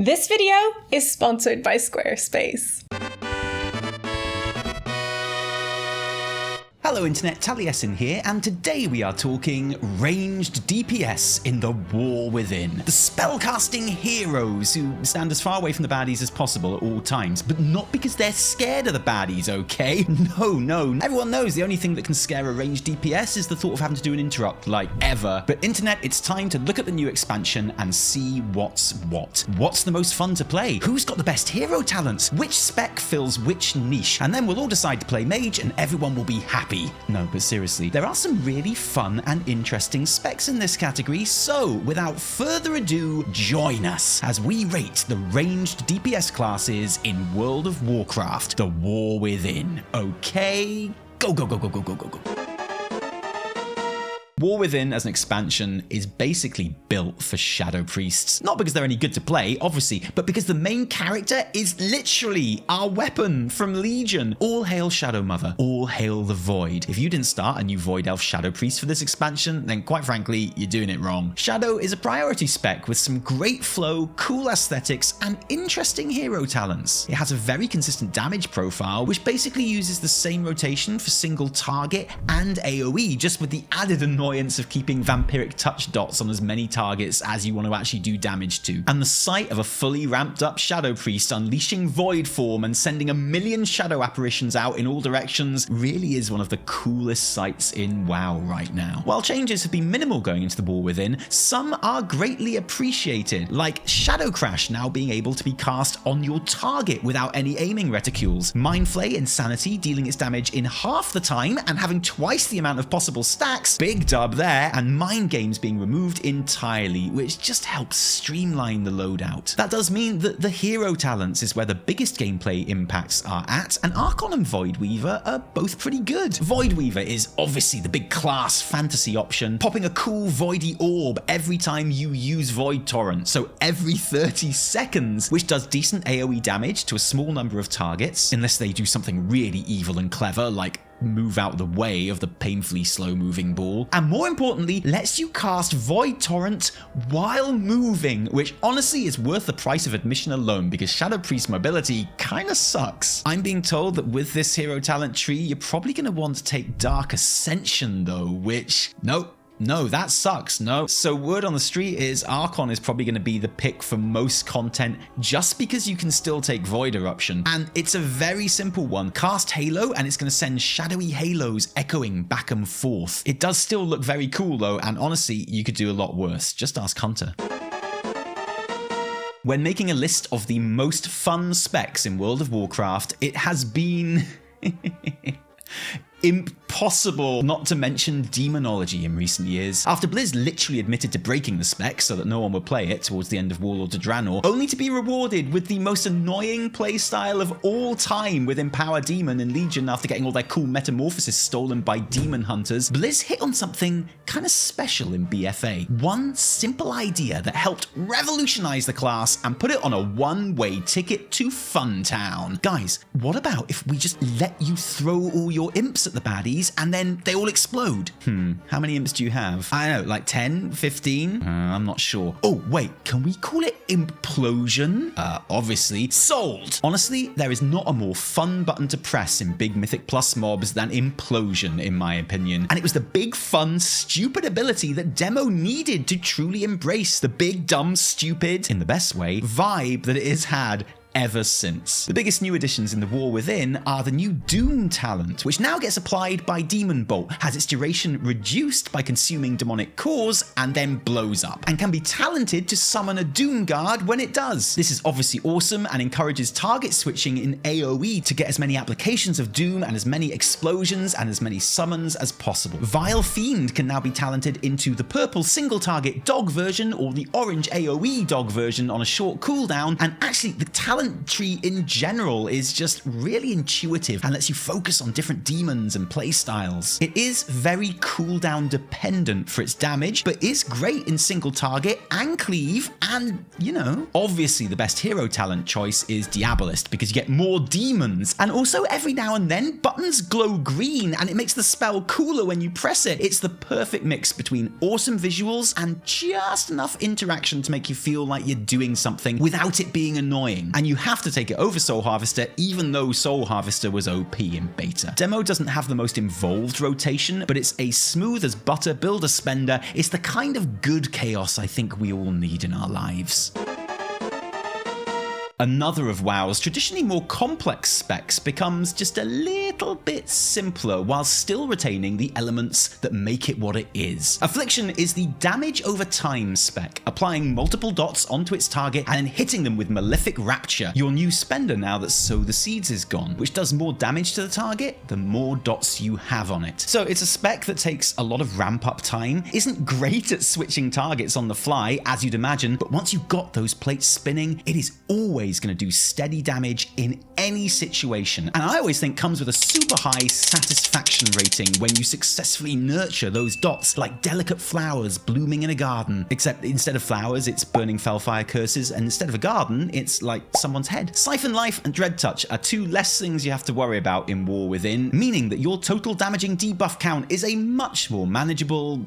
This video is sponsored by Squarespace. Hello Internet, Taliesin here, and today we are talking Ranged DPS in the War Within. The spellcasting heroes who stand as far away from the baddies as possible at all times, but not because they're scared of the baddies, okay? No. Everyone knows the only thing that can scare a ranged DPS is the thought of having to do an interrupt, like ever. But Internet, it's time to look at the new expansion and see what's what. What's the most fun to play? Who's got the best hero talents? Which spec fills which niche? And then we'll all decide to play Mage and everyone will be happy. No, but seriously, there are some really fun and interesting specs in this category, so without further ado, join us as we rate the ranged DPS classes in World of Warcraft, the War Within. Okay, go. War Within as an expansion is basically built for Shadow Priests. Not because they're any good to play, obviously, but because the main character is literally our weapon from Legion. All hail Shadow Mother, all hail the Void. If you didn't start a new Void Elf Shadow Priest for this expansion, then quite frankly, you're doing it wrong. Shadow is a priority spec with some great flow, cool aesthetics, and interesting hero talents. It has a very consistent damage profile, which basically uses the same rotation for single target and AOE, just with the added annoyance of keeping vampiric touch dots on as many targets as you want to actually do damage to. And the sight of a fully ramped up Shadow Priest unleashing Void form and sending a million shadow apparitions out in all directions really is one of the coolest sights in WoW right now. While changes have been minimal going into the War Within, some are greatly appreciated, like Shadow Crash now being able to be cast on your target without any aiming reticules, Mindflay Insanity dealing its damage in half the time and having twice the amount of possible stacks, big dub there, and mind games being removed entirely, which just helps streamline the loadout. That does mean that the hero talents is where the biggest gameplay impacts are at, and Archon and Voidweaver are both pretty good. Voidweaver is obviously the big class fantasy option, popping a cool voidy orb every time you use Void Torrent, so every 30 seconds, which does decent AoE damage to a small number of targets, unless they do something really evil and clever, like move out the way of the painfully slow-moving ball, and more importantly, lets you cast Void Torrent while moving, which honestly is worth the price of admission alone, because Shadow Priest mobility kinda sucks. I'm being told that with this hero talent tree, you're probably gonna want to take Dark Ascension though, which, nope. No, that sucks, no. So word on the street is Archon is probably going to be the pick for most content just because you can still take Void Eruption. And it's a very simple one. Cast Halo and it's going to send shadowy halos echoing back and forth. It does still look very cool though, and honestly, you could do a lot worse. Just ask Hunter. When making a list of the most fun specs in World of Warcraft, it has been impossible not to mention Demonology in recent years. After Blizz literally admitted to breaking the spec so that no one would play it towards the end of Warlords of Draenor, only to be rewarded with the most annoying playstyle of all time with Empower Demon and Legion after getting all their cool metamorphosis stolen by demon hunters, Blizz hit on something kind of special in BFA. One simple idea that helped revolutionize the class and put it on a one-way ticket to Funtown. Guys, what about if we just let you throw all your imps at the baddies and then they all explode? How many imps do you have? I don't know, like 10, 15? I'm not sure. Oh, wait, can we call it Implosion? Obviously. Sold! Honestly, there is not a more fun button to press in Big Mythic Plus mobs than Implosion, in my opinion. And it was the big, fun, stupid ability that Demo needed to truly embrace the big, dumb, stupid, in the best way, vibe that it has had ever since. The biggest new additions in the War Within are the new Doom talent, which now gets applied by Demon Bolt, has its duration reduced by consuming demonic cores, and then blows up, and can be talented to summon a Doom Guard when it does. This is obviously awesome and encourages target switching in AOE to get as many applications of Doom and as many explosions and as many summons as possible. Vile Fiend can now be talented into the purple single target dog version or the orange AOE dog version on a short cooldown, and actually the talent talent tree in general is just really intuitive and lets you focus on different demons and playstyles. It is very cooldown dependent for its damage, but is great in single target and cleave, and, you know, obviously the best hero talent choice is Diabolist because you get more demons, and also every now and then buttons glow green and it makes the spell cooler when you press it. It's the perfect mix between awesome visuals and just enough interaction to make you feel like you're doing something without it being annoying. And you have to take it over Soul Harvester, even though Soul Harvester was OP in beta. Demo doesn't have the most involved rotation, but it's a smooth as butter builder spender. It's the kind of good chaos I think we all need in our lives. Another of WoW's traditionally more complex specs becomes just a little bit simpler while still retaining the elements that make it what it is. Affliction is the damage over time spec, applying multiple dots onto its target and then hitting them with Malefic Rapture, your new spender now that Sow the Seeds is gone, which does more damage to the target the more dots you have on it. So it's a spec that takes a lot of ramp up time, isn't great at switching targets on the fly as you'd imagine, but once you've got those plates spinning, it is always going to do steady damage in any situation, and I always think comes with a super high satisfaction rating when you successfully nurture those dots like delicate flowers blooming in a garden, except instead of flowers it's burning Fellfire curses, and instead of a garden it's like someone's head. Siphon Life and Dread Touch are two less things you have to worry about in War Within, meaning that your total damaging debuff count is a much more manageable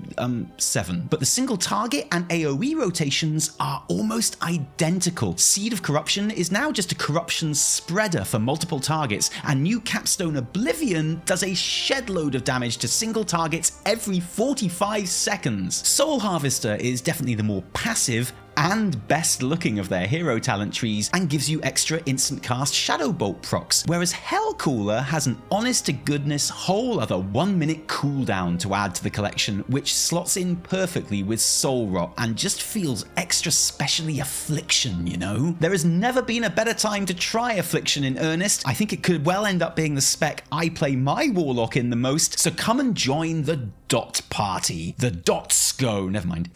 7. But the single target and AOE rotations are almost identical. Seed of Corruption is now just a corruption spreader for multiple targets, and new Capstone Oblivion does a shed load of damage to single targets every 45 seconds. Soul Harvester is definitely the more passive and best looking of their hero talent trees and gives you extra instant cast Shadow Bolt procs, whereas Hellcooler has an honest to goodness whole other 1 minute cooldown to add to the collection, which slots in perfectly with Soul Rot and just feels extra specially Affliction, you know? There has never been a better time to try Affliction in earnest. I think it could well end up being the spec I play my Warlock in the most, so come and join the Dot Party. The Dots go, never mind.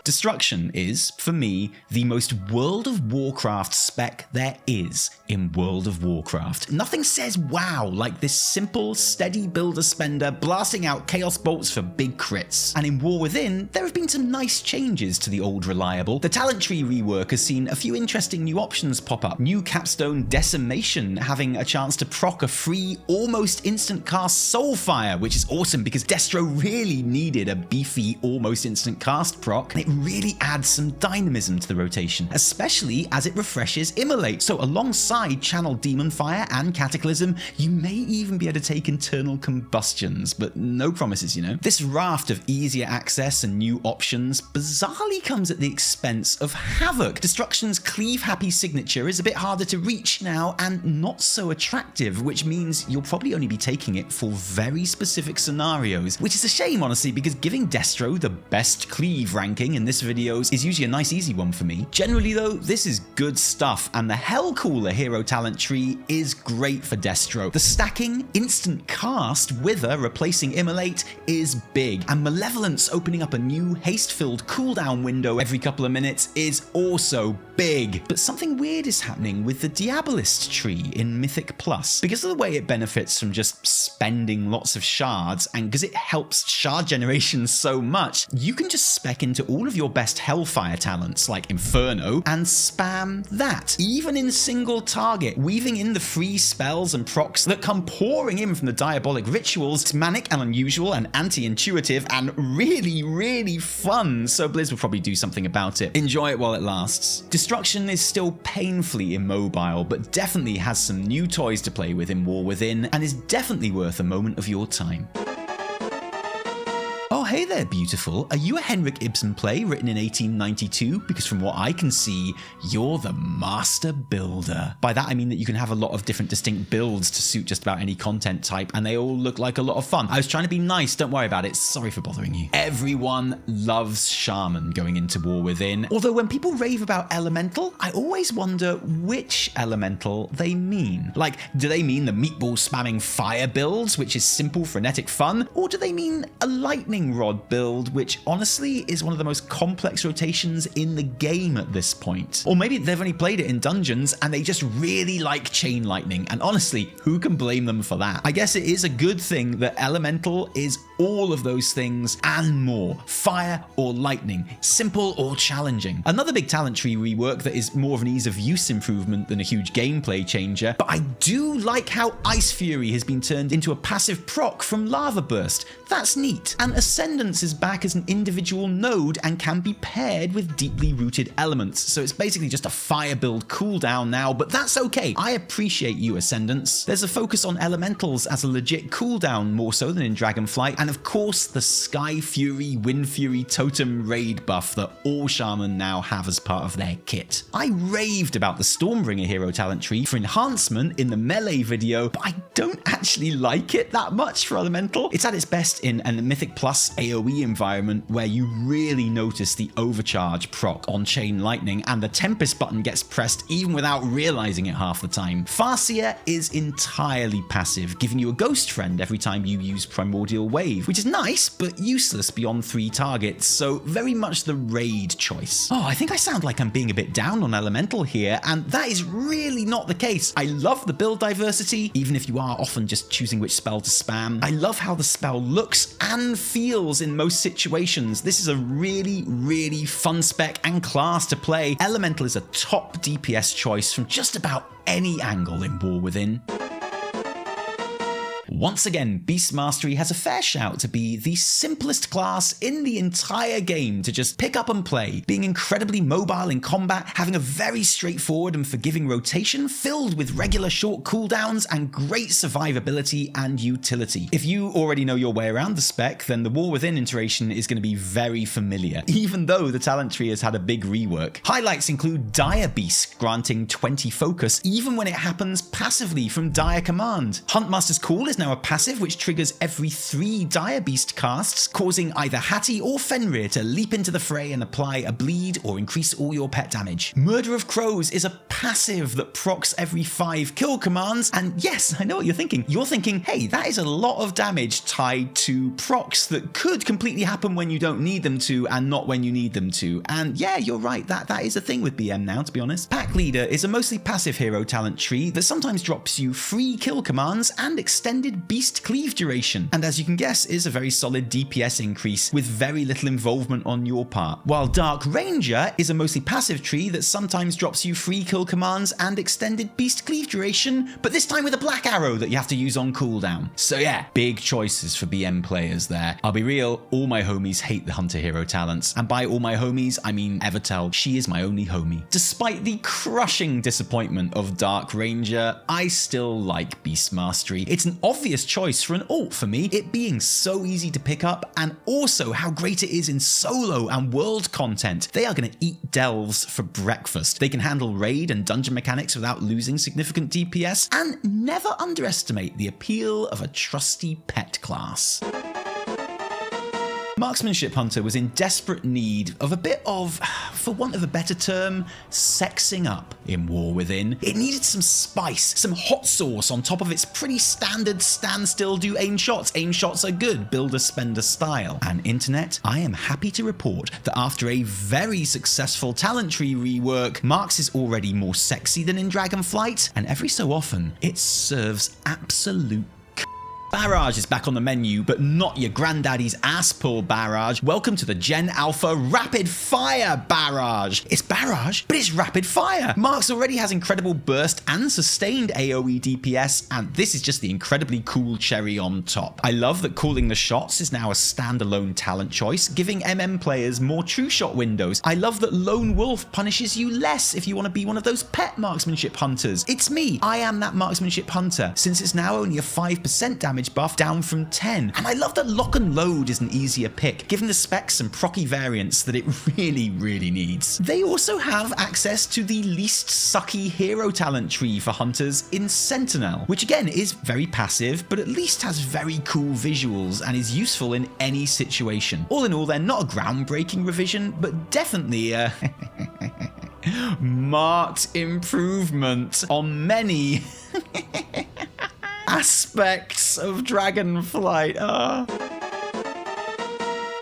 Destruction is, for me, the most World of Warcraft spec there is in World of Warcraft. Nothing says wow like this simple, steady builder spender blasting out Chaos Bolts for big crits. And in War Within, there have been some nice changes to the old reliable. The talent tree rework has seen a few interesting new options pop up. New Capstone Decimation having a chance to proc a free, almost instant cast Soulfire, which is awesome because Destro really needed a beefy, almost instant cast proc. And it really adds some dynamism to the rotation, especially as it refreshes Immolate. So alongside Channel Demon Fire and Cataclysm, you may even be able to take internal combustions, but no promises, you know. This raft of easier access and new options bizarrely comes at the expense of Havoc. Destruction's Cleave Happy signature is a bit harder to reach now and not so attractive, which means you'll probably only be taking it for very specific scenarios, which is a shame honestly, because giving Destro the best cleave ranking in this videos is usually a nice easy one for me. Generally though, this is good stuff, and the Hellcooler hero talent tree is great for Destro. The stacking instant cast Wither replacing Immolate is big, and Malevolence opening up a new haste-filled cooldown window every couple of minutes is also big. But something weird is happening with the Diabolist tree in Mythic Plus. Because of the way it benefits from just spending lots of shards, and because it helps shard generation so much, you can just spec into all of your best Hellfire talents like Inferno and spam that, even in single target, weaving in the free spells and procs that come pouring in from the Diabolic Rituals. It's manic and unusual and anti-intuitive and really fun, so Blizz will probably do something about it. Enjoy it while it lasts. Destruction is still painfully immobile, but definitely has some new toys to play with in War Within, and is definitely worth a moment of your time. Oh, hey there, beautiful. Are you a Henrik Ibsen play written in 1892? Because from what I can see, you're the master builder. By that, I mean that you can have a lot of different distinct builds to suit just about any content type, and they all look like a lot of fun. I was trying to be nice, don't worry about it. Sorry for bothering you. Everyone loves Shaman going into War Within. Although when people rave about Elemental, I always wonder which Elemental they mean. Like, do they mean the meatball spamming fire builds, which is simple, frenetic fun? Or do they mean a lightning Lightning Rod build, which honestly is one of the most complex rotations in the game at this point. Or maybe they've only played it in dungeons and they just really like Chain Lightning, and honestly, who can blame them for that? I guess it is a good thing that Elemental is all of those things and more. Fire or lightning, simple or challenging. Another big talent tree rework that is more of an ease of use improvement than a huge gameplay changer, but I do like how Ice Fury has been turned into a passive proc from Lava Burst. That's neat. And Ascendance is back as an individual node and can be paired with deeply rooted elements, so it's basically just a fire build cooldown now, but that's okay. I appreciate you, Ascendance. There's a focus on elementals as a legit cooldown, more so than in Dragonflight, and of course the Sky Fury, Wind Fury totem raid buff that all Shaman now have as part of their kit. I raved about the Stormbringer hero talent tree for enhancement in the melee video, but I don't actually like it that much for elemental. It's at its best in a Mythic Plus AOE environment where you really notice the overcharge proc on Chain Lightning and the Tempest button gets pressed even without realizing it half the time. Farseer is entirely passive, giving you a ghost friend every time you use Primordial Wave, which is nice but useless beyond 3 targets, so very much the raid choice. Oh, I think I sound like I'm being a bit down on elemental here, and that is really not the case. I love the build diversity, even if you are often just choosing which spell to spam. I love how the spell looks and feels in most situations. This is a really, really fun spec and class to play. Elemental is a top DPS choice from just about any angle in War Within. Once again, Beast Mastery has a fair shout to be the simplest class in the entire game to just pick up and play, being incredibly mobile in combat, having a very straightforward and forgiving rotation filled with regular short cooldowns and great survivability and utility. If you already know your way around the spec, then the War Within iteration is going to be very familiar, even though the talent tree has had a big rework. Highlights include Dire Beast granting 20 focus, even when it happens passively from Dire Command. Huntmaster's Call is now a passive which triggers every 3 Dire Beast casts, causing either Hattie or Fenrir to leap into the fray and apply a bleed or increase all your pet damage. Murder of Crows is a passive that procs every 5 kill commands, and yes, I know what you're thinking. You're thinking, hey, that is a lot of damage tied to procs that could completely happen when you don't need them to and not when you need them to. And yeah, you're right, that is a thing with BM now, to be honest. Pack Leader is a mostly passive hero talent tree that sometimes drops you free kill commands and extended beast cleave duration, and as you can guess is a very solid DPS increase with very little involvement on your part. While Dark Ranger is a mostly passive tree that sometimes drops you free kill commands and extended beast cleave duration, but this time with a black arrow that you have to use on cooldown. So yeah, big choices for BM players there. I'll be real, all my homies hate the hunter hero talents, and by all my homies I mean Evitel. She is my only homie. Despite the crushing disappointment of Dark Ranger, I still like Beast Mastery. It's an obvious choice for an ult for me, it being so easy to pick up, and also how great it is in solo and world content. They are going to eat delves for breakfast. They can handle raid and dungeon mechanics without losing significant DPS, and never underestimate the appeal of a trusty pet class. Marksmanship Hunter was in desperate need of a bit of, for want of a better term, sexing up in War Within. It needed some spice, some hot sauce on top of its pretty standard stand still, do aim shots. Aim shots are good, builder spender style. And internet, I am happy to report that after a very successful talent tree rework, Marks is already more sexy than in Dragonflight, and every so often, it serves absolute Barrage is back on the menu, but not your granddaddy's ass pull barrage. Welcome to the Gen Alpha Rapid Fire Barrage. It's barrage, but it's rapid fire. Marks already has incredible burst and sustained AOE DPS, and this is just the incredibly cool cherry on top. I love that calling the shots is now a standalone talent choice, giving MM players more true shot windows. I love that Lone Wolf punishes you less if you want to be one of those pet marksmanship hunters. It's me. I am that marksmanship hunter, since it's now only a 5% damage buff down from 10. And I love that Lock and Load is an easier pick, giving the spec some procky variants that it really, really needs. They also have access to the least sucky hero talent tree for hunters in Sentinel, which again is very passive, but at least has very cool visuals and is useful in any situation. All in all, they're not a groundbreaking revision, but definitely a marked improvement on many aspects of Dragonflight.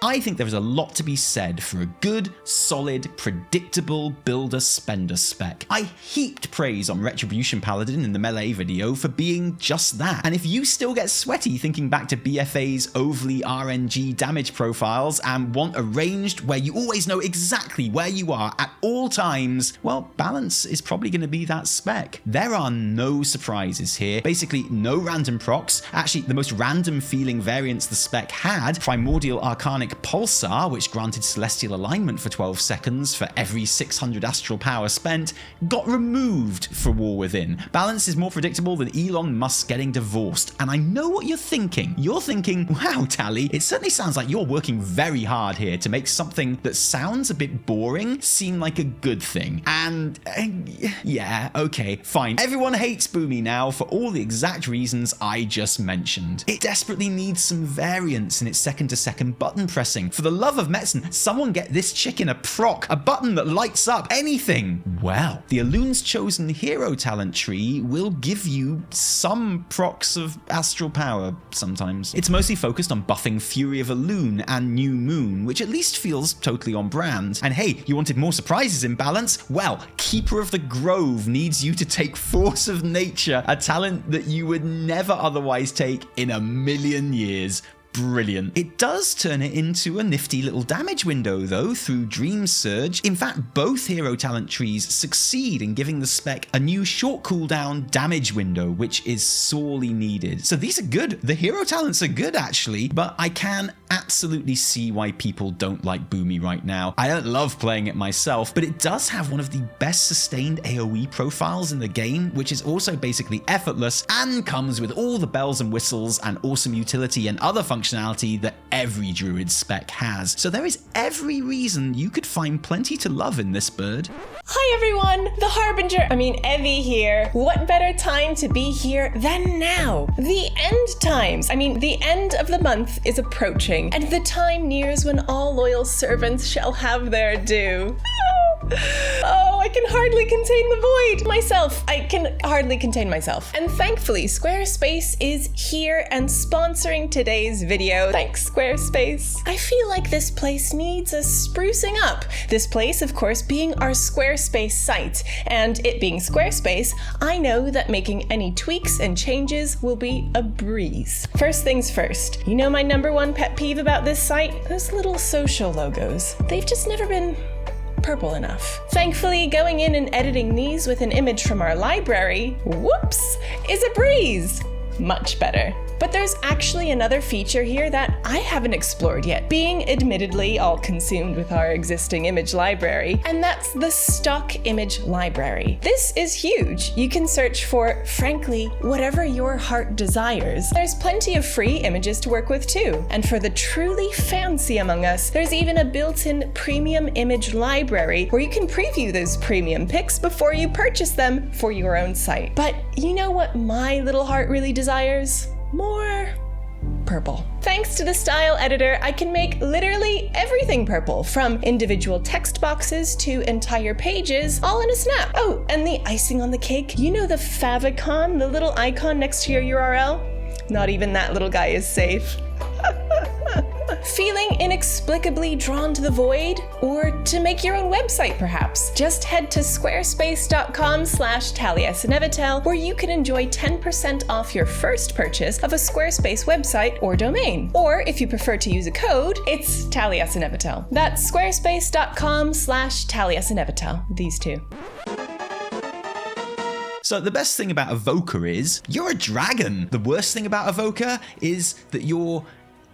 I think there is a lot to be said for a good, solid, predictable builder-spender spec. I heaped praise on Retribution Paladin in the Melee video for being just that. And if you still get sweaty thinking back to BFA's overly RNG damage profiles and want a ranged where you always know exactly where you are at all times, well, Balance is probably going to be that spec. There are no surprises here. Basically, no random procs. Actually, the most random feeling variants the spec had, Primordial Arcanic Pulsar, which granted Celestial Alignment for 12 seconds for every 600 astral power spent, got removed for War Within. Balance is more predictable than Elon Musk getting divorced. And I know what you're thinking. You're thinking, wow, Tally, it certainly sounds like you're working very hard here to make something that sounds a bit boring seem like a good thing. And yeah, okay, fine. Everyone hates Boomy now for all the exact reasons I just mentioned. It desperately needs some variance in its second-to-second button pressing. For the love of medicine, someone get this chicken a proc, a button that lights up anything. Well, the Elun's Chosen Hero talent tree will give you some procs of astral power sometimes. It's mostly focused on buffing Fury of Elun and New Moon, which at least feels totally on brand. And hey, you wanted more surprises in Balance? Well, Keeper of the Grove needs you to take Force of Nature, a talent that you would never otherwise take in a million years. Brilliant. It does turn it into a nifty little damage window though through Dream Surge. In fact, both hero talent trees succeed in giving the spec a new short cooldown damage window, which is sorely needed. So these are good. The hero talents are good actually, but I can absolutely see why people don't like Boomy right now. I don't love playing it myself, but it does have one of the best sustained AOE profiles in the game, which is also basically effortless and comes with all the bells and whistles and awesome utility and other functionality that every Druid spec has. So there is every reason you could find plenty to love in this bird. Hi everyone, the Harbinger, Evie here. What better time to be here than now? The end times. The end of the month is approaching, and the time nears when all loyal servants shall have their due. Oh, I can hardly contain the void. I can hardly contain myself. And thankfully, Squarespace is here and sponsoring today's video. Thanks, Squarespace. I feel like this place needs a sprucing up. This place, of course, being our Squarespace site. And it being Squarespace, I know that making any tweaks and changes will be a breeze. First things first, you know my number one pet peeve about this site? Those little social logos. They've just never been purple enough. Thankfully, going in and editing these with an image from our library, whoops, is a breeze. Much better. But there's actually another feature here that I haven't explored yet, being admittedly all consumed with our existing image library, and that's the stock image library. This is huge. You can search for, frankly, whatever your heart desires. There's plenty of free images to work with too. And for the truly fancy among us, there's even a built-in premium image library where you can preview those premium pics before you purchase them for your own site. But you know what my little heart really desires? More purple. Thanks to the style editor, I can make literally everything purple, from individual text boxes to entire pages, all in a snap. Oh, and the icing on the cake, you know the favicon, the little icon next to your URL? Not even that little guy is safe. Feeling inexplicably drawn to the void? Or to make your own website perhaps? Just head to squarespace.com/Taliesin Evitel, where you can enjoy 10% off your first purchase of a Squarespace website or domain. Or if you prefer to use a code, it's Taliesin Evitel. That's squarespace.com/Taliesin Evitel. These two. So the best thing about Evoker is you're a dragon. The worst thing about Evoker is that you're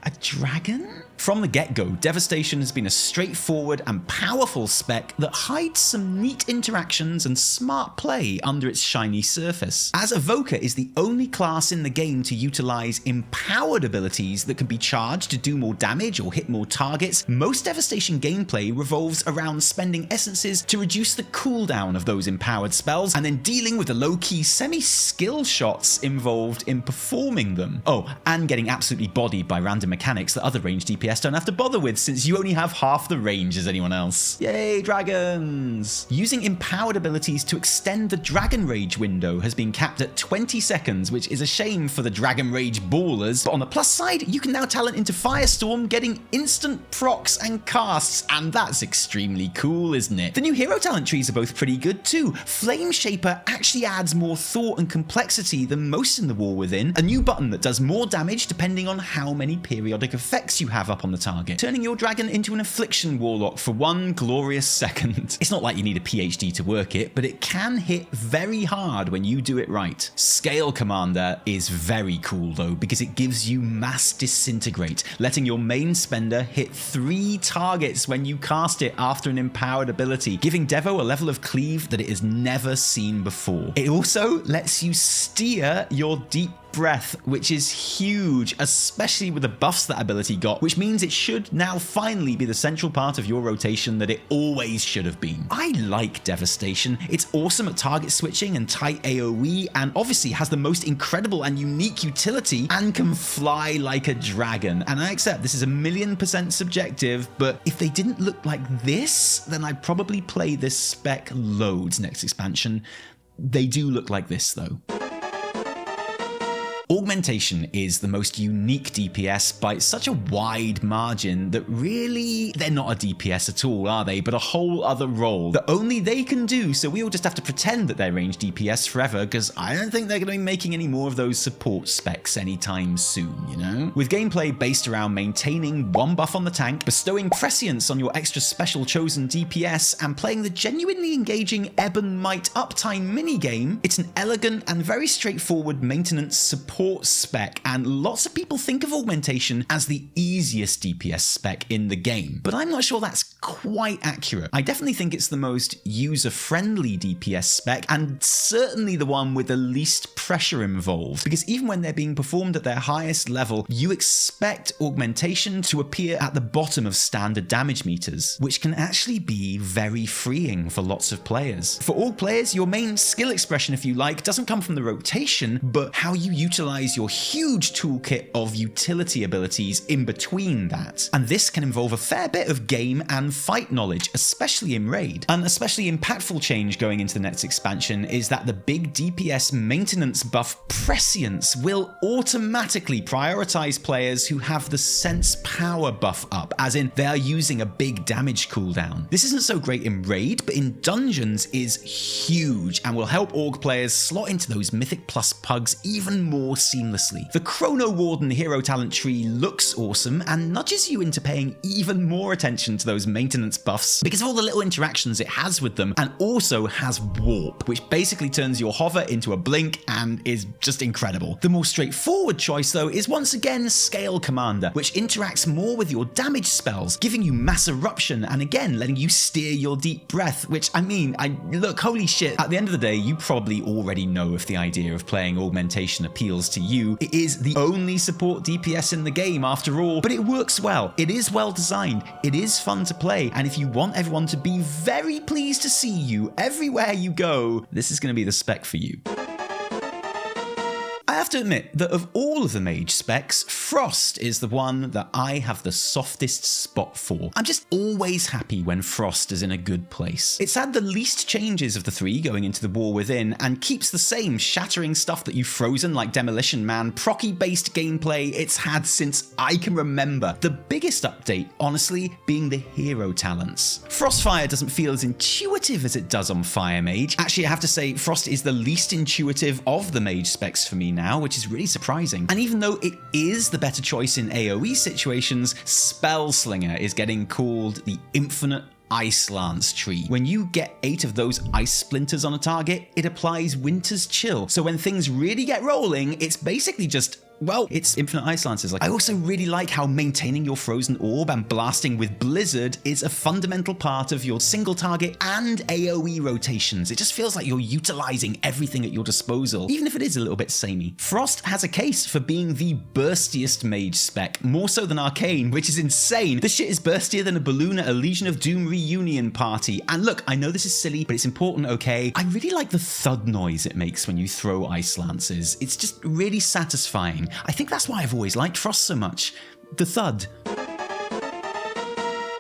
a dragon? From the get-go, Devastation has been a straightforward and powerful spec that hides some neat interactions and smart play under its shiny surface. As Evoker is the only class in the game to utilize empowered abilities that can be charged to do more damage or hit more targets, most Devastation gameplay revolves around spending essences to reduce the cooldown of those empowered spells and then dealing with the low-key semi-skill shots involved in performing them. Oh, and getting absolutely bodied by random mechanics that other ranged DPS DPS don't have to bother with, since you only have half the range as anyone else. Yay, dragons! Using empowered abilities to extend the Dragon Rage window has been capped at 20 seconds, which is a shame for the Dragon Rage ballers, but on the plus side, you can now talent into Firestorm, getting instant procs and casts, and that's extremely cool, isn't it? The new hero talent trees are both pretty good too. Flame Shaper actually adds more thought and complexity than most in the War Within, a new button that does more damage depending on how many periodic effects you have up on the target, turning your dragon into an Affliction Warlock for one glorious second. It's not like you need a PhD to work it, but it can hit very hard when you do it right. Scale Commander is very cool though, because it gives you Mass Disintegrate, letting your main spender hit 3 targets when you cast it after an empowered ability, giving Devo a level of cleave that it has never seen before. It also lets you steer your deep breath, which is huge, especially with the buffs that ability got, which means it should now finally be the central part of your rotation that it always should have been. I like Devastation. It's awesome at target switching and tight AOE, and obviously has the most incredible and unique utility and can fly like a dragon. And I accept this is 1,000,000% subjective, but if they didn't look like this, then I'd probably play this spec loads next expansion. They do look like this though. Augmentation is the most unique DPS by such a wide margin that really they're not a DPS at all, are they? But a whole other role that only they can do, so we all just have to pretend that they're ranged DPS forever, because I don't think they're going to be making any more of those support specs anytime soon, you know? With gameplay based around maintaining one buff on the tank, bestowing prescience on your extra special chosen DPS, and playing the genuinely engaging Ebb and Might uptime minigame, it's an elegant and very straightforward maintenance support spec, and lots of people think of Augmentation as the easiest DPS spec in the game, but I'm not sure that's quite accurate. I definitely think it's the most user-friendly DPS spec, and certainly the one with the least pressure involved, because even when they're being performed at their highest level, you expect Augmentation to appear at the bottom of standard damage meters, which can actually be very freeing for lots of players. For all players, your main skill expression, if you like, doesn't come from the rotation, but how you utilize your huge toolkit of utility abilities in between that. And this can involve a fair bit of game and fight knowledge, especially in Raid. An especially impactful change going into the next expansion is that the big DPS maintenance buff Prescience will automatically prioritize players who have the Sense Power buff up, as in they are using a big damage cooldown. This isn't so great in Raid, but in Dungeons is huge and will help Org players slot into those Mythic Plus pugs even more seamlessly. The Chrono Warden hero talent tree looks awesome and nudges you into paying even more attention to those maintenance buffs because of all the little interactions it has with them, and also has Warp, which basically turns your hover into a blink and is just incredible. The more straightforward choice though is once again Scale Commander, which interacts more with your damage spells, giving you Mass Eruption and again letting you steer your deep breath, which look, holy shit, at the end of the day you probably already know if the idea of playing Augmentation appeals to you. It is the only support DPS in the game after all, but it works well. It is well designed, it is fun to play, and if you want everyone to be very pleased to see you everywhere you go, this is going to be the spec for you. I have to admit that of all of the Mage specs, Frost is the one that I have the softest spot for. I'm just always happy when Frost is in a good place. It's had the least changes of the 3 going into the War Within, and keeps the same shattering stuff that you've frozen like Demolition Man, procky-based gameplay it's had since I can remember. The biggest update, honestly, being the hero talents. Frostfire doesn't feel as intuitive as it does on Fire Mage. Actually, I have to say, Frost is the least intuitive of the Mage specs for me now, which is really surprising. And even though it is the better choice in AOE situations, Spellslinger is getting called the Infinite Ice Lance tree. When you get 8 of those ice splinters on a target, it applies Winter's Chill. So when things really get rolling, it's basically just, well, it's Infinite Ice Lances. I also really like how maintaining your frozen orb and blasting with Blizzard is a fundamental part of your single target and AOE rotations. It just feels like you're utilizing everything at your disposal, even if it is a little bit samey. Frost has a case for being the burstiest Mage spec, more so than Arcane, which is insane. This shit is burstier than a balloon at a Legion of Doom reunion party. And look, I know this is silly, but it's important, okay? I really like the thud noise it makes when you throw Ice Lances. It's just really satisfying. I think that's why I've always liked Frost so much. The thud.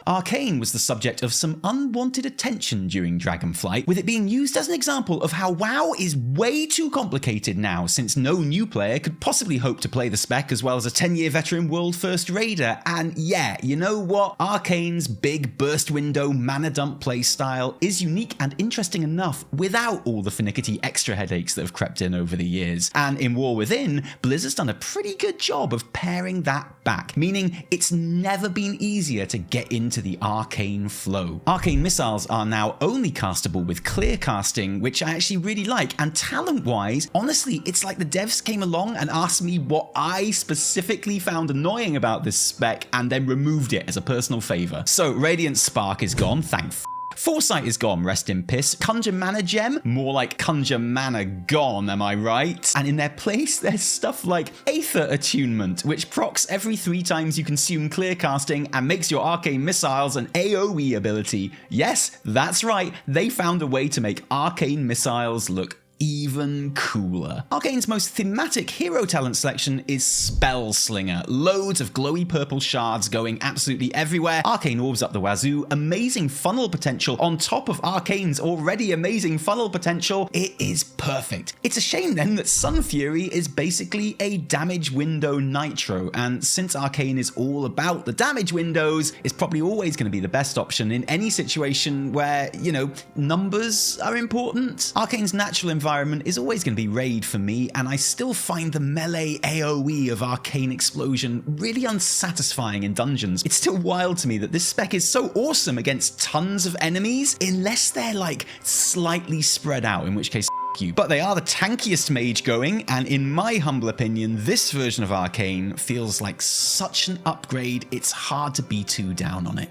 Arcane was the subject of some unwanted attention during Dragonflight, with it being used as an example of how WoW is way too complicated now, since no new player could possibly hope to play the spec as well as a 10-year veteran world-first raider. And yeah, you know what? Arcane's big burst window mana dump playstyle is unique and interesting enough without all the finicky extra headaches that have crept in over the years. And in War Within, Blizzard's done a pretty good job of paring that back, meaning it's never been easier to get into the Arcane flow. Arcane missiles are now only castable with clear casting, which I actually really like, and talent-wise, honestly, it's like the devs came along and asked me what I specifically found annoying about this spec and then removed it as a personal favour. So Radiant Spark is gone, thank Foresight is gone, rest in piss. Conjure Mana Gem, more like Conjure Mana gone, am I right? And in their place, there's stuff like Aether Attunement, which procs every 3 times you consume clear casting and makes your arcane missiles an AOE ability. Yes, that's right, they found a way to make arcane missiles look even cooler. Arcane's most thematic hero talent selection is Spellslinger. Loads of glowy purple shards going absolutely everywhere, arcane orbs up the wazoo, amazing funnel potential on top of Arcane's already amazing funnel potential. It is perfect. It's a shame then that Sun Fury is basically a damage window nitro, and since Arcane is all about the damage windows, it's probably always going to be the best option in any situation where, you know, numbers are important. Arcane's natural environment is always going to be raid for me, and I still find the melee AOE of Arcane Explosion really unsatisfying in dungeons. It's still wild to me that this spec is so awesome against tons of enemies, unless they're like slightly spread out, in which case you. But they are the tankiest mage going, and in my humble opinion, this version of Arcane feels like such an upgrade, it's hard to be too down on it.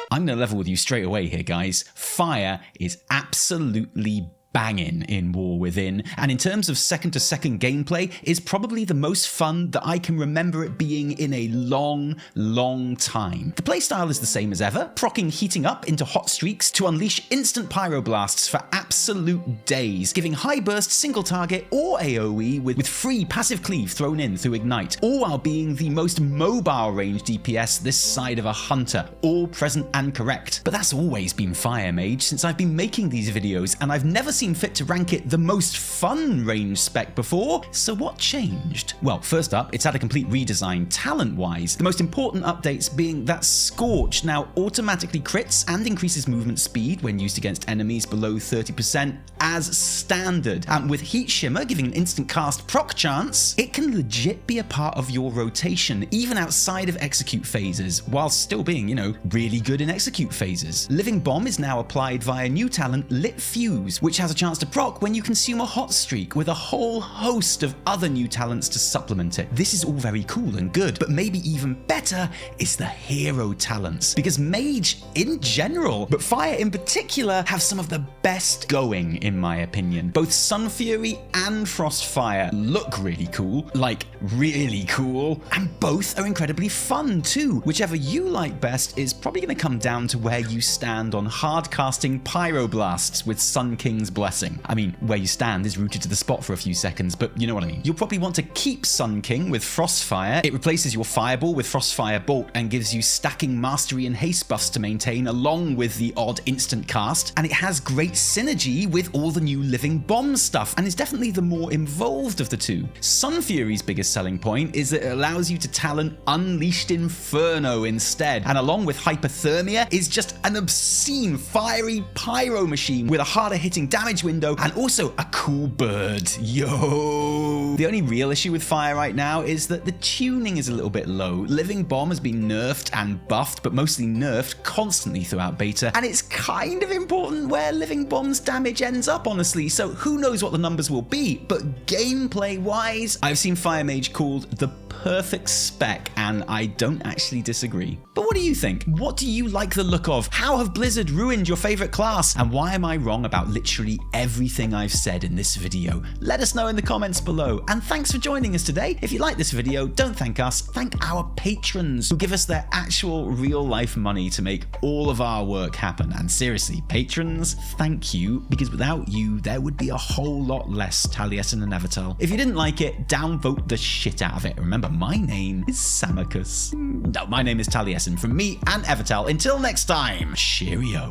I'm going to level with you straight away here, guys. Fire is absolutely banging in War Within, and in terms of second-to-second gameplay, is probably the most fun that I can remember it being in a long time. The playstyle is the same as ever, proccing heating up into hot streaks to unleash instant pyroblasts for absolute days, giving high burst single target or AOE with free passive cleave thrown in through Ignite, all while being the most mobile ranged DPS this side of a hunter, all present and correct. But that's always been Fire Mage since I've been making these videos, and I've never seen fit to rank it the most fun range spec before, so what changed? Well, first up, it's had a complete redesign talent-wise, the most important updates being that Scorch now automatically crits and increases movement speed when used against enemies below 30% as standard, and with Heat Shimmer giving an instant cast proc chance, it can legit be a part of your rotation, even outside of execute phases, while still being, you know, really good in execute phases. Living Bomb is now applied via new talent Lit Fuse, which has a chance to proc when you consume a hot streak, with a whole host of other new talents to supplement it. This is all very cool and good, but maybe even better is the hero talents, because Mage in general, but Fire in particular, have some of the best going in my opinion. Both Sun Fury and Frostfire look really cool, like really cool, and both are incredibly fun too. Whichever you like best is probably going to come down to where you stand on hard casting pyroblasts with Sun King's Blessing. I mean, where you stand is rooted to the spot for a few seconds, but you know what I mean. You'll probably want to keep Sun King with Frostfire. It replaces your Fireball with Frostfire Bolt and gives you stacking mastery and haste buffs to maintain, along with the odd instant cast, and it has great synergy with all the new Living Bomb stuff, and is definitely the more involved of the two. Sun Fury's biggest selling point is that it allows you to talent Unleashed Inferno instead, and along with Hypothermia is just an obscene fiery pyro machine with a harder hitting damage window and also a cool bird. Yo! The only real issue with Fire right now is that the tuning is a little bit low. Living Bomb has been nerfed and buffed, but mostly nerfed constantly throughout beta, and it's kind of important where Living Bomb's damage ends up, honestly, so who knows what the numbers will be, but gameplay wise, I've seen Fire Mage called the perfect spec, and I don't actually disagree. But what do you think? What do you like the look of? How have Blizzard ruined your favorite class? And why am I wrong about literally everything I've said in this video? Let us know in the comments below, and thanks for joining us today. If you like this video, don't thank us, thank our patrons who give us their actual real life money to make all of our work happen. And seriously, patrons, thank you, because without you, there would be a whole lot less Taliesin and Evitel. If you didn't like it, downvote the shit out of it. Remember, my name is Samicus. No, my name is Taliesin. From me and Evitel. Until next time, cheerio.